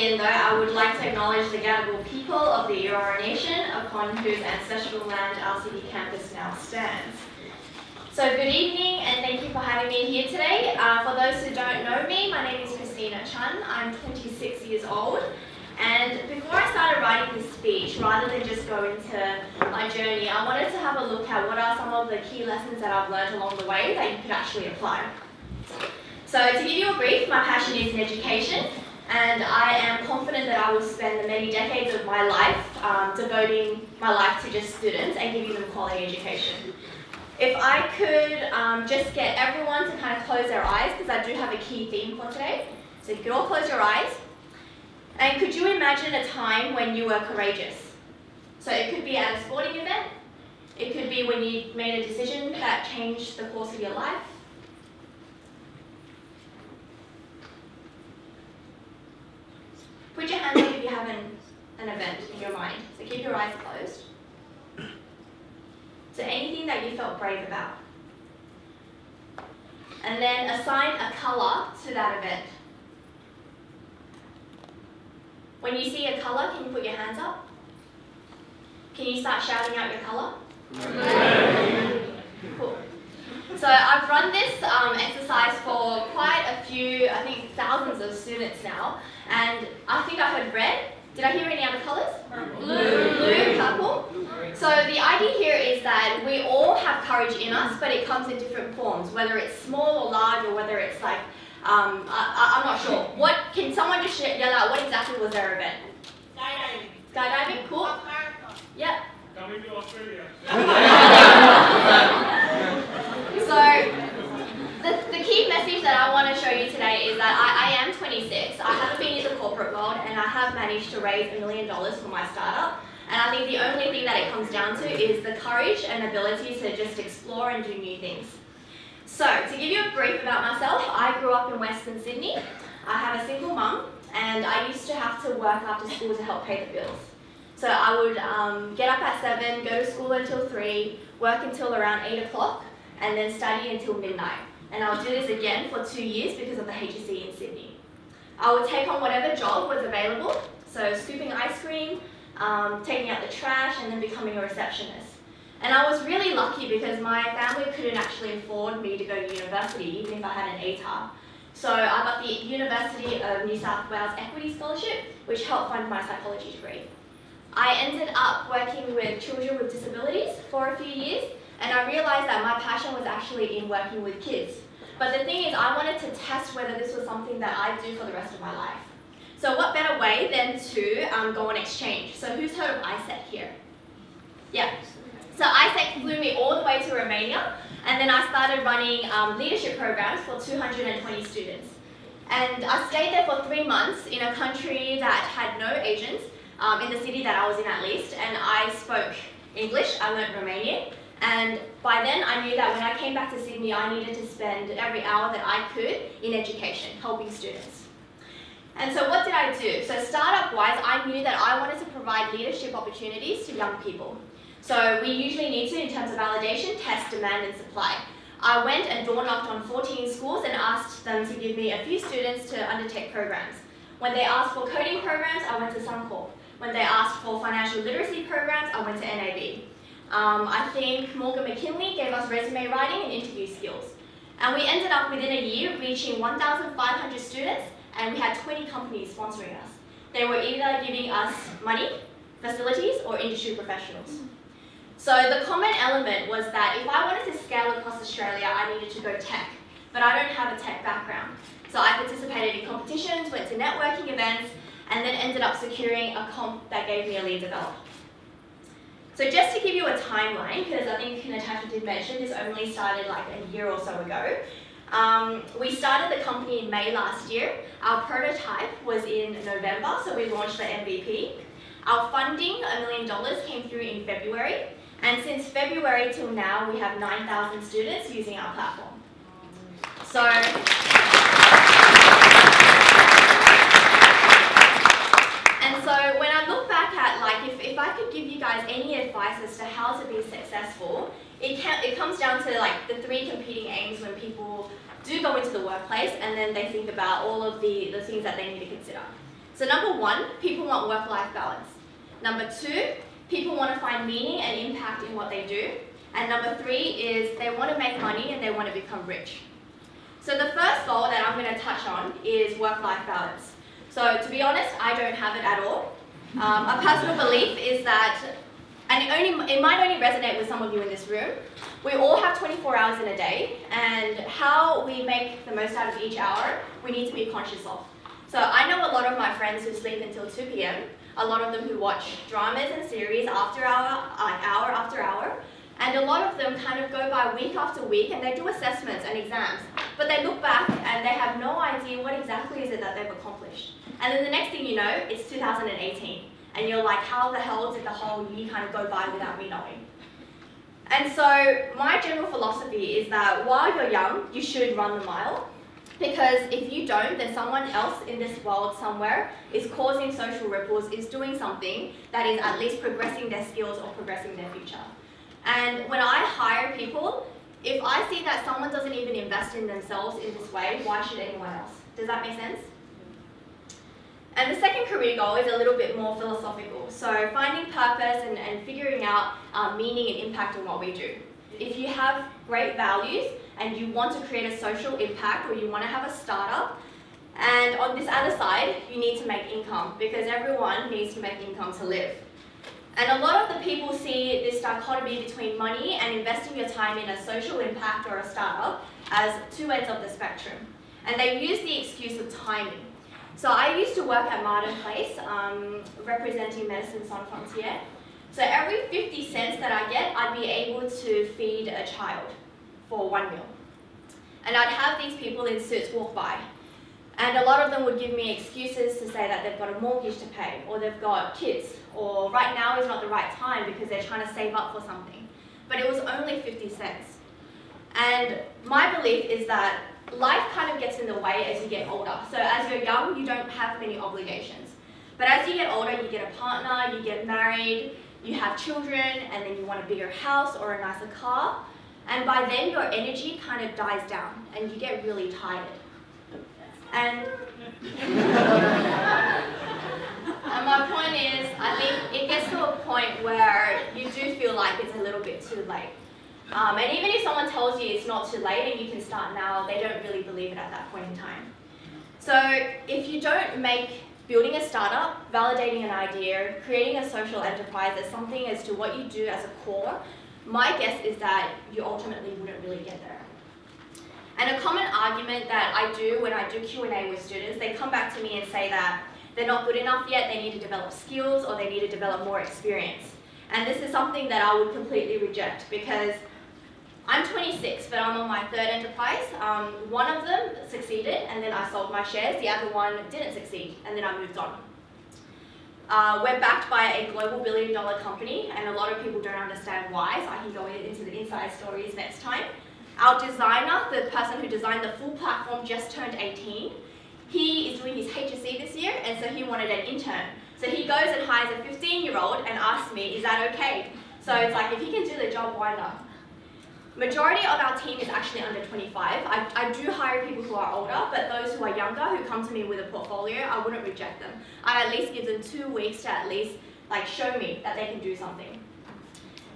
begin though, I would like to acknowledge the Gadigal people of the Eora Nation, upon whose ancestral land our city campus now stands. So good evening and thank you for having me here today. For those who don't know me, my name is Christina Chun. I'm 26 years old. And before I started writing this speech, rather than just go into my journey, I wanted to have a look at what are some of the key lessons that I've learned along the way that you could actually apply. So to give you a brief, my passion is in education, and I am confident that I will spend the many decades of my life devoting my life to just students and giving them quality education. If I could just get everyone to kind of close their eyes, because I do have a key theme for today. So you could all close your eyes. And could you imagine a time when you were courageous? So it could be at a sporting event. It could be when you made a decision that changed the course of your life. Put your hands up if you have an event in your mind. So keep your eyes closed. So anything that you felt brave about. And then assign a colour to that event. When you see a colour, can you put your hands up? Can you start shouting out your colour? Cool. So I've run this exercise for quite a few, I think thousands of students now, and I think I heard red. Did I hear any other colours? Blue, purple. So the idea here is that we all have courage in us, but it comes in different forms, whether it's small or large, or whether it's like, I'm not sure. What, can someone just yell out, what exactly was their event? Skydiving. Skydiving, cool. Yep. Coming to Australia. So, the key message that I want to show you today is that I am 26. I haven't been in the corporate world, and I have managed to raise $1 million for my startup. And I think the only thing that it comes down to is the courage and ability to just explore and do new things. So, to give you a brief about myself, I grew up in Western Sydney. I have a single mum, and I used to have to work after school to help pay the bills. So I would get up at 7, go to school until 3, work until around 8 o'clock, and then study until midnight. And I would do this again for 2 years because of the HSC in Sydney. I would take on whatever job was available, so scooping ice cream, taking out the trash, and then becoming a receptionist. And I was really lucky because my family couldn't actually afford me to go to university, even if I had an ATAR. So I got the University of New South Wales Equity Scholarship, which helped fund my psychology degree. I ended up working with children with disabilities for a few years, and I realised that my passion was actually in working with kids. But the thing is, I wanted to test whether this was something that I'd do for the rest of my life. So what better way than to go on exchange? So who's heard of ISEC here? Yeah. So ISEC flew me all the way to Romania, and then I started running leadership programs for 220 students. And I stayed there for 3 months in a country that had no Asians, in the city that I was in at least, and I spoke English, I learned Romanian, and by then I knew that when I came back to Sydney, I needed to spend every hour that I could in education, helping students. And so what did I do? So startup-wise, I knew that I wanted to provide leadership opportunities to young people. So we usually need to, in terms of validation, test demand and supply. I went and door knocked on 14 schools and asked them to give me a few students to undertake programs. When they asked for coding programs, I went to Suncorp. When they asked for financial literacy programs, I went to NAB. I think Morgan McKinley gave us resume writing and interview skills. And we ended up within a year reaching 1,500 students, and we had 20 companies sponsoring us. They were either giving us money, facilities, or industry professionals. So the common element was that if I wanted to scale across Australia, I needed to go tech, but I don't have a tech background. So I participated in competitions, went to networking events, and then ended up securing a comp that gave me a lead developer. So just to give you a timeline, because I think Natasha did mention this only started like a year or so ago. We started the company in May last year. Our prototype was in November, so we launched the MVP. Our funding, $1 million, came through in February. And since February till now, we have 9,000 students using our platform. So, and so when I look back at, like, if I could give you guys any advice as to how to be successful, it comes down to like the 3 competing aims when people do go into the workplace and then they think about all of the things that they need to consider. So number one, people want work-life balance. Number two, people want to find meaning and impact in what they do. And number three is they want to make money and they want to become rich. So the first goal that I'm going to touch on is work-life balance. So to be honest, I don't have it at all. A personal belief is that, and it might only resonate with some of you in this room, we all have 24 hours in a day, and how we make the most out of each hour, we need to be conscious of. So I know a lot of my friends who sleep until 2 p.m., a lot of them who watch dramas and series hour after hour, and a lot of them kind of go by week after week and they do assessments and exams, but they look back and they have no idea what exactly is it that they've accomplished. And then the next thing you know, it's 2018, and you're like, how the hell did the whole year kind of go by without me knowing? And so my general philosophy is that while you're young, you should run the mile, because if you don't, then someone else in this world somewhere is causing social ripples, is doing something that is at least progressing their skills or progressing their future. And when I hire people, if I see that someone doesn't even invest in themselves in this way, why should anyone else? Does that make sense? And the second career goal is a little bit more philosophical. So finding purpose and figuring out meaning and impact in what we do. If you have great values and you want to create a social impact, or you want to have a startup, and on this other side, you need to make income, because everyone needs to make income to live. And a lot of the people see this dichotomy between money and investing your time in a social impact or a startup as two ends of the spectrum. And they use the excuse of timing. So I used to work at Martin Place, representing Medicine Sans Frontières. So every 50 cents that I get, I'd be able to feed a child for 1 meal. And I'd have these people in suits walk by. And a lot of them would give me excuses to say that they've got a mortgage to pay, or they've got kids, or right now is not the right time because they're trying to save up for something. But it was only 50 cents. And my belief is that life kind of gets in the way as you get older. So as you're young, you don't have many obligations. But as you get older, you get a partner, you get married, you have children, and then you want a bigger house or a nicer car. And by then, your energy kind of dies down, and you get really tired. And my point is, I think it gets to a point where you do feel like it's a little bit too late. And even if someone tells you it's not too late and you can start now, they don't really believe it at that point in time. So if you don't make building a startup, validating an idea, creating a social enterprise as something as to what you do as a core, my guess is that you ultimately wouldn't really get there. And a common argument that I do when I do Q&A with students, they come back to me and say that they're not good enough yet, they need to develop skills, or they need to develop more experience. And this is something that I would completely reject, because I'm 26, but I'm on my third enterprise. One of them succeeded, and then I sold my shares. The other one didn't succeed, and then I moved on. We're backed by a global billion-dollar company, and a lot of people don't understand why, so I can go into the inside stories next time. Our designer, the person who designed the full platform, just turned 18. He is doing his HSC this year, and so he wanted an intern. So he goes and hires a 15-year-old and asks me, is that okay? So it's like, if he can do the job, why not? Majority of our team is actually under 25. I do hire people who are older, but those who are younger, who come to me with a portfolio, I wouldn't reject them. I at least give them 2 weeks to at least show me that they can do something.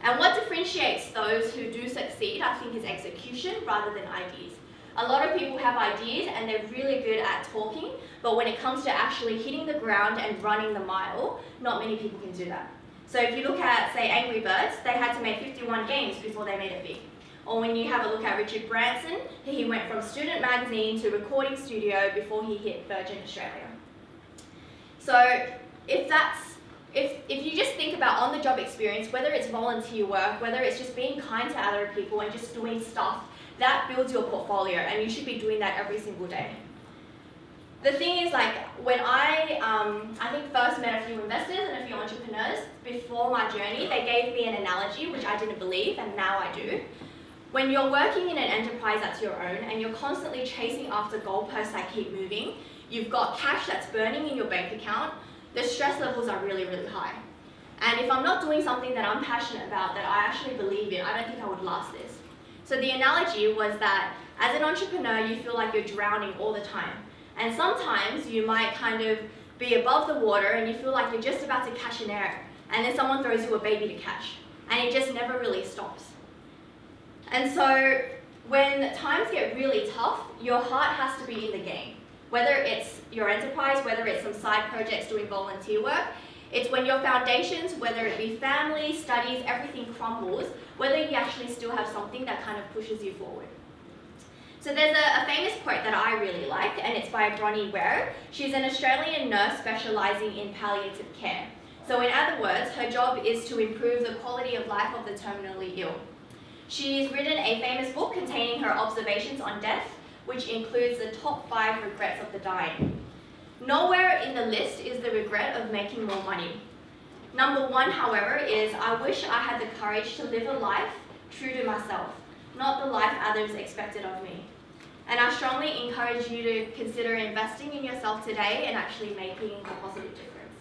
And what differentiates those who do succeed, I think, is execution rather than ideas. A lot of people have ideas and they're really good at talking, but when it comes to actually hitting the ground and running the mile, not many people can do that. So if you look at, say, Angry Birds, they had to make 51 games before they made it big. Or when you have a look at Richard Branson, he went from student magazine to recording studio before he hit Virgin Australia. So if you just think about on-the-job experience, whether it's volunteer work, whether it's just being kind to other people and just doing stuff, that builds your portfolio, and you should be doing that every single day. The thing is, when I think first met a few investors and a few entrepreneurs before my journey, they gave me an analogy which I didn't believe, and now I do. When you're working in an enterprise that's your own and you're constantly chasing after goalposts that keep moving, you've got cash that's burning in your bank account, the stress levels are really, really high. And if I'm not doing something that I'm passionate about, that I actually believe in, I don't think I would last this. So the analogy was that as an entrepreneur, you feel like you're drowning all the time. And sometimes you might kind of be above the water and you feel like you're just about to catch an air, and then someone throws you a baby to catch, and it just never really stops. And so when times get really tough, your heart has to be in the game. Whether it's your enterprise, whether it's some side projects doing volunteer work, it's when your foundations, whether it be family, studies, everything crumbles, whether you actually still have something that kind of pushes you forward. So there's a famous quote that I really like, and it's by Bronnie Ware. She's an Australian nurse specialising in palliative care. So in other words, her job is to improve the quality of life of the terminally ill. She's written a famous book containing her observations on death, which includes the top 5 regrets of the dying. Nowhere in the list is the regret of making more money. Number 1, however, is I wish I had the courage to live a life true to myself, not the life others expected of me. And I strongly encourage you to consider investing in yourself today and actually making a positive difference.